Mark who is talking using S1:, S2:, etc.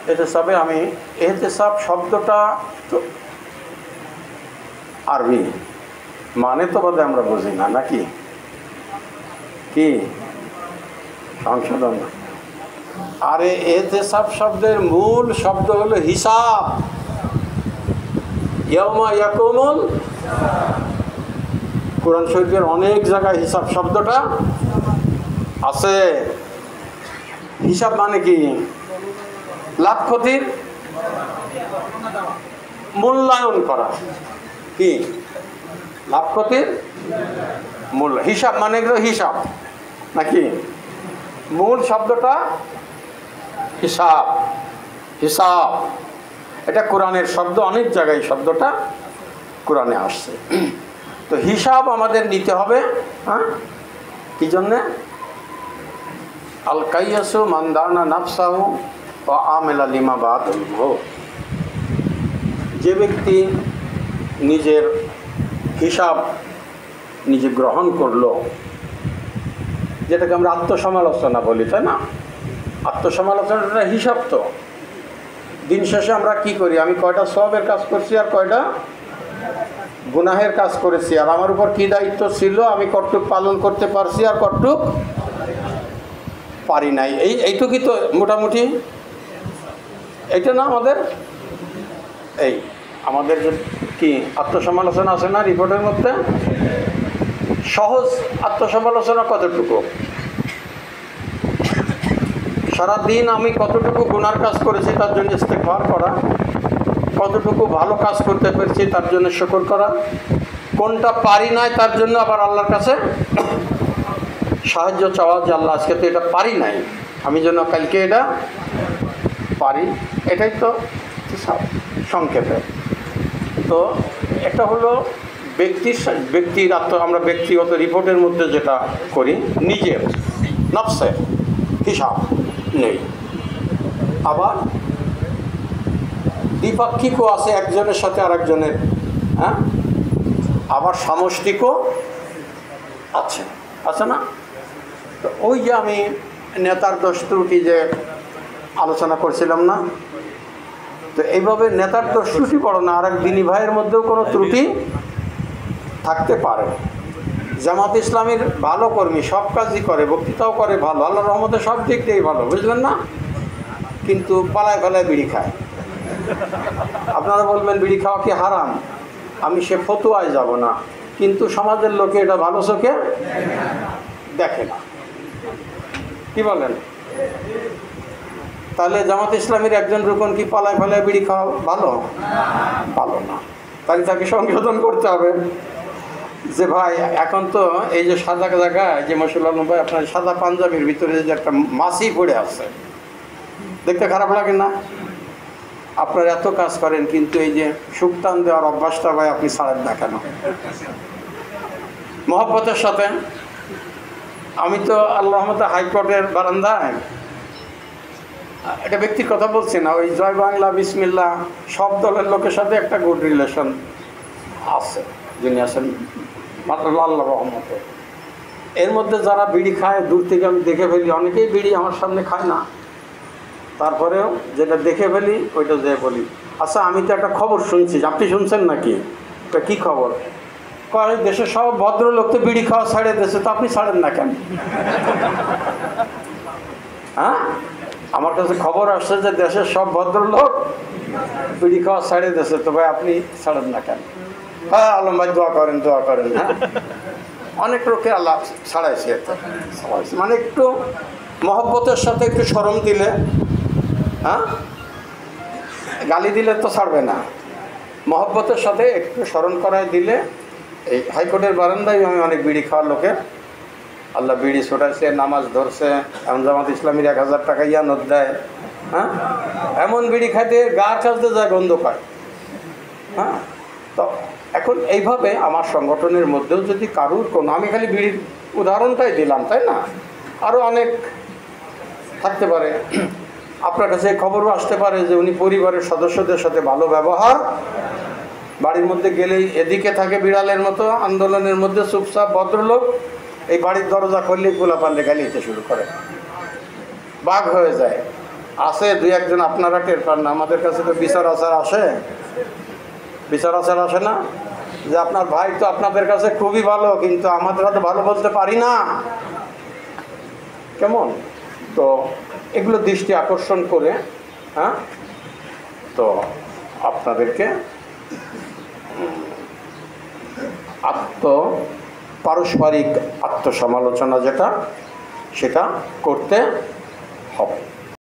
S1: এহতেসাবে আমি এহতেসাব শব্দটা তো আরবি, মানে তো বোধহয় আমরা বুঝি না, নাকি? কি সংশোধন? আরে এহতেসাব শব্দের মূল শব্দ হলো হিসাব। ইয়াউমা ইয়াকুমুল, কোরআন শরীফের অনেক জায়গায় হিসাব শব্দটা আছে। হিসাব মানে কি? লাভ ক্ষতির মূল্যায়ন করা। কি লাভ ক্ষতির মূল্য? হিসাব মানে হিসাব, নাকি? মূল শব্দটা হিসাব। হিসাব এটা কোরআনের শব্দ, অনেক জায়গায় শব্দটা কোরআনে আসছে। তো হিসাব আমাদের নিতে হবে। হ্যাঁ, কি জন্যে? আল কাইয়াসু মান দানা নাফসাহু ওয়া আমিলা লিমা বাদাহু। যে ব্যক্তি নিজের হিসাব নিজে গ্রহণ করলো, যেটাকে আমরা আত্মসমালোচনা বলি, তাই না? আত্মসমালোচনাটা হিসাব। তো দিন শেষে আমরা কি করি? আমি কয়টা সওয়াবের কাজ করছি আর কয়টা গুনাহের কাজ করেছি, আর আমার উপর কি দায়িত্ব ছিল, আমি কতটুক পালন করতে পারছি আর কতটুক পারি নাই। এইটুকুই তো মোটামুটি। এইটা না আমাদের আমাদের যে কি আত্মসমালোচনা আছে না রিপোর্টের মধ্যে? সহজ আত্মসমালোচনা কতটুকু? সারাদিন আমি কতটুকু গুনার কাজ করেছি তার জন্য ইস্তেগফার করা, কতটুকু ভালো কাজ করতে পেরেছি তার জন্য শুকর করা, কোনটা পারি নাই তার জন্য আবার আল্লাহর কাছে সাহায্য চাওয়া, যে আল্লাহ আজকে তো এটা পারি নাই, আমি যেন কালকে এটা পারি। এটাই তো সংক্ষেপে। তো এটা হলো ব্যক্তির আমরা ব্যক্তিগত রিপোর্টের মধ্যে যেটা করি, নিজের নফসের হিসাব নেই। আবার দ্বিপাক্ষিকও আছে, একজনের সাথে আরেকজনের। হ্যাঁ, আবার সামষ্টিকও আছে, আছে না? তো ওই যে আমি নেতার দোষ ত্রুটি যে আলোচনা করছিলাম না, তো এইভাবে নেতার দোষ ত্রুটি বড় না, আর এক দিনী ভাইয়ের মধ্যেও কোনো ত্রুটি থাকতে পারে। জামাত ইসলামীর ভালো কর্মী, সব কাজই করে, বক্তৃতাও করে ভালো, আল্লাহর রহমতে সব দিক দিয়েই ভালো, বুঝলেন না? কিন্তু পালায় পালায় বিড়ি খায়। আপনারা বলবেন বিড়ি খাওয়া কি হারাম? আমি সে ফতুয়ায় যাব না, কিন্তু সমাজের লোকে এটা ভালো চোখে দেখে না। কি বলেন? তাহলে জামাত ইসলামীর একজন রুকন কি পালায় পালায় বিড়ি খাওয়া ভালো? ভালো না। তাহলে তাকে সংশোধন করতে হবে যে ভাই, এখন তো এই যে সাদা জায়গায় যে মাশাআল্লাহ ভাই, আপনার সাদা পাঞ্জাবির ভিতরে যে একটা মাছি পড়ে আছে, দেখতে খারাপ লাগে না? আপনার এত কাজ করেন, কিন্তু এই যে সুক্তান দেওয়ার অভ্যাসটা ভাই আপনি ছাড়েন না কেন? মহব্বতের সাথে। আমি তো আল্লাহর রহমতে হাইকোর্টের বারান্দায়, এটা ব্যক্তির কথা বলছি না, ওই জয় বাংলা বিসমিল্লাহ সব দলের লোকের সাথে একটা গুড রিলেশন আছে, যিনি আছেন মাত্র আল্লাহর রহমতে। এর মধ্যে যারা বিড়ি খায়, দূর থেকে আমি দেখে ফেলি, অনেকেই বিড়ি আমার সামনে খায় না, তারপরেও যেটা দেখে ফেলি ওইটা যেয়ে বলি, আচ্ছা আমি তো একটা খবর শুনছি, আপনি শুনছেন নাকি? এটা কী খবর? কয় দেশের সব ভদ্রলোক তো বিড়ি খাওয়া ছাড়ে দিয়েছে, তো আপনি ছাড়েন না কেন? হ্যাঁ, আমার কাছে খবর আসছে যে দেশের সব ভদ্রলোক বিড়ি খাওয়া ছাড়ে দিয়েছে, তো ভাই আপনি ছাড়েন না কেন? হ্যাঁ আলম ভাই দোয়া করেন, দোয়া করেন। হ্যাঁ, অনেক লোকে আল্লাহ ছাড়াইছে, মানে একটু মহব্বতের সাথে একটু শরম দিলে, হ্যাঁ, গালি দিলে তো ছাড়বে না, মহব্বতের সাথে একটু স্মরণ করায় দিলে। এই হাইকোর্টের বারান্দায় আমি অনেক বিড়ি খাওয়ার লোকের আল্লাহ বিড়ি ছোটাইছে, নামাজ ধরছে, এমন জামাত ইসলামীর 1000 টাকা ইয়ানত দেয়। হ্যাঁ, এমন বিড়ি খাইতে গা কাজতে যায়, গন্ধ পায়। হ্যাঁ, তো এখন এইভাবে আমার সংগঠনের মধ্যেও যদি কারুর কোনো, আমি খালি বিড়ির উদাহরণটাই দিলাম, তাই না? আরও অনেক থাকতে পারে। আপনার কাছে খবরও আসতে পারে যে উনি পরিবারের সদস্যদের সাথে ভালো ব্যবহার, বাড়ির মধ্যে গেলেই এদিকে থাকে বিড়ালের মতো আন্দোলনের মধ্যে চুপচাপ ভদ্রলোক, এই বাড়ির দরজা খুললেই গোলাপান্ডে গালি দিতে শুরু করে, বাঘ হয়ে যায়। আছে দুই একজন আপনারা টের পান না, আমাদের কাছে তো বিচার আচার আসে, বিচার আচার আসে না যে আপনার ভাই তো আপনাদের কাছে খুবই ভালো, কিন্তু আমাদের তো ভালো বলতে পারি না, কেমন? তো এগুলো দৃষ্টি আকর্ষণ করে, হ্যাঁ, তো আপনাদেরকে পারস্পরিক আত্মসমালোচনা যেটা, সেটা করতে হবে।